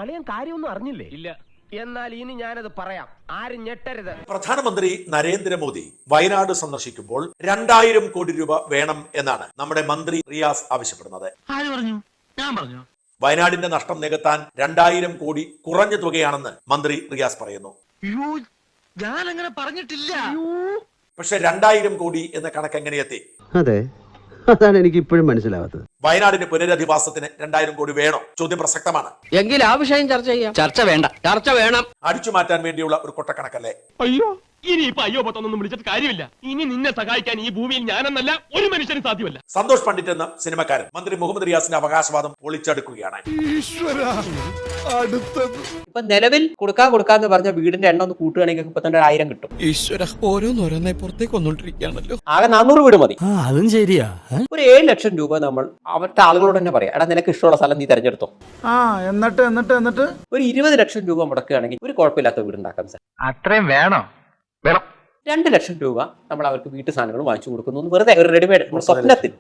അളിയൻ കാര്യമൊന്നും അറിഞ്ഞില്ലേ? ഇല്ല. എന്നാൽ ഇനി ഞാനത് പറയാം, ആരും ഞെട്ടരുത്. പ്രധാനമന്ത്രി നരേന്ദ്രമോദി വയനാട് സന്ദർശിക്കുമ്പോൾ 2000 കോടി രൂപ വേണം എന്നാണ് നമ്മുടെ മന്ത്രി റിയാസ് ആവശ്യപ്പെടുന്നത്. ആര് പറഞ്ഞു? ഞാൻ പറഞ്ഞു. വയനാടിന്റെ നഷ്ടം നികത്താൻ 2000 കോടി കുറഞ്ഞ തുകയാണെന്ന് മന്ത്രി റിയാസ് പറയുന്നു. ഞാൻ അങ്ങനെ പറഞ്ഞിട്ടില്ല. പക്ഷെ 2000 കോടി എന്ന കണക്ക് എങ്ങനെ എത്തി? അതെ, അതാണ് എനിക്ക് ഇപ്പോഴും മനസ്സിലാവാത്തത്. വയനാടിന്റെ പുനരധിവാസത്തിന് 2000 കോടി വേണോ? ചോദ്യം പ്രസക്തമാണ്. എങ്കിൽ ആ വിഷയം ചർച്ച ചെയ്യാം. ചർച്ച വേണ്ട, ചർച്ച വേണം. അടിച്ചു മാറ്റാൻ വേണ്ടിയുള്ള ഒരു കൊട്ടക്കണക്കല്ലേ? അയ്യോ, ഇനിയിപ്പോ അയ്യോ പത്തൊന്നും വിളിച്ചിട്ട് കാര്യമില്ല. ഇനി നിന്നെ സഹായിക്കാൻ ഈ ഭൂമിയിൽ ഞാനെന്നല്ല ഒരു മനുഷ്യനും സാധ്യമല്ല. സന്തോഷ് പണ്ഡിറ്റ് എന്ന സിനിമക്കാരൻ മന്ത്രി മുഹമ്മദ് റിയാസിന്റെ അവകാശവാദം പൊളിച്ചെടുക്കുകയാണ്. ഇപ്പൊ നിലവിൽ കൊടുക്കാന്ന് പറഞ്ഞ വീടിന്റെ എണ്ണം ഒന്ന് കൂട്ടുകയാണെങ്കിൽ ഇപ്പൊ തന്നെ 1000 കിട്ടും. ഈശ്വര, ഓരോന്നോരോന്നെ പുറത്തേക്ക് വന്നോണ്ടിരിക്കുകയാണല്ലോ. ആകെ 400 വീട് മതി. അതും ശരിയാ. ഒരു 7 ലക്ഷം രൂപ നമ്മൾ അവരുടെ ആളുകളോട് തന്നെ പറയാം, എടാ നിനക്ക് ഇഷ്ടമുള്ള സ്ഥലം നീ തെരഞ്ഞെടുത്തോ. എന്നിട്ട് ഒരു 20 ലക്ഷം രൂപ മുടക്കുകയാണെങ്കിൽ ഒരു കുഴപ്പമില്ലാത്ത വീട് ഉണ്ടാക്കാം സാർ. അത്രയും വേണോ? വേണം. 2 ലക്ഷം രൂപ നമ്മൾ അവർക്ക് വീട്ടു സാധനങ്ങൾ വാങ്ങിച്ചു കൊടുക്കുന്നു, വെറുതെ ഒരു റെഡിമെയ്ഡ് സ്വപ്നത്തിൽ.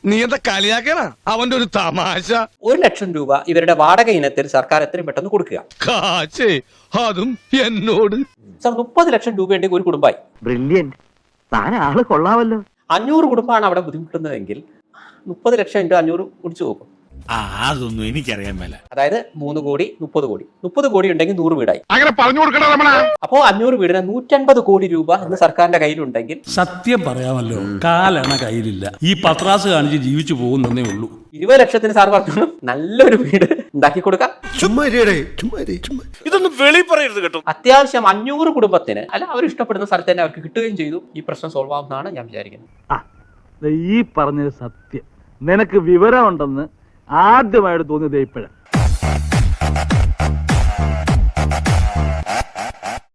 നീ എന്താ കളിയാക്കണ? അവന്റെ ഒരു തമാശ. 1 ലക്ഷം രൂപ ഇവരുടെ വാടക ഇനത്തിൽ സർക്കാർ എത്രയും പെട്ടെന്ന് കൊടുക്കുക. കാച്ചേ, അതും എന്നോട്. സാർ 30 ലക്ഷം രൂപ ഉണ്ടെങ്കിൽ ഒരു കുടുംബമായി. ബ്രില്യന്റ്, താൻ ആള് കൊള്ളാമല്ലോ. 500 കുടുംബമാണ് അവിടെ ബുദ്ധിമുട്ടുന്നതെങ്കിൽ 30 ലക്ഷം ഇൻറ്റു 500 കുടിച്ചു പോകും. അതൊന്നും എനിക്കറിയാൻ മേല. അതായത് 3 കോടി 30 കോടി 30 കോടി ഉണ്ടെങ്കിൽ 100 വീടായി. അങ്ങനെ പറഞ്ഞു കൊടുക്കണ രമണ. അപ്പോ 500 വീടിന് 150 കോടി രൂപ ഇന്ന് സർക്കാരിന്റെ കയ്യിലുണ്ടെങ്കിൽ, സത്യം പറയാമല്ലോ, കാലണ കയ്യിലില്ല. ഈ പത്രാസ് കാണിച്ച് ജീവിച്ചു പോകുന്നേ ഉള്ളൂ. 20 ലക്ഷത്തിന് സാർ പറഞ്ഞു നല്ലൊരു വീട് ഉണ്ടാക്കി കൊടുക്കാം. ഇതൊന്നും വെളി പറയരുത് കേട്ടോ. അത്യാവശ്യം 500 കുടുംബത്തിന് അല്ല അവർ ഇഷ്ടപ്പെടുന്ന സ്ഥലത്ത് തന്നെ അവർക്ക് കിട്ടുകയും ചെയ്തു. ഈ പ്രശ്നം സോൾവ് ആവുന്നതാണ് ഞാൻ വിചാരിക്കുന്നത്. ഈ പറഞ്ഞത് സത്യം. നിനക്ക് വിവരമുണ്ടെന്ന് ആദ്യമായിട്ട് തോന്നിയത് ഇപ്പോഴാണ്.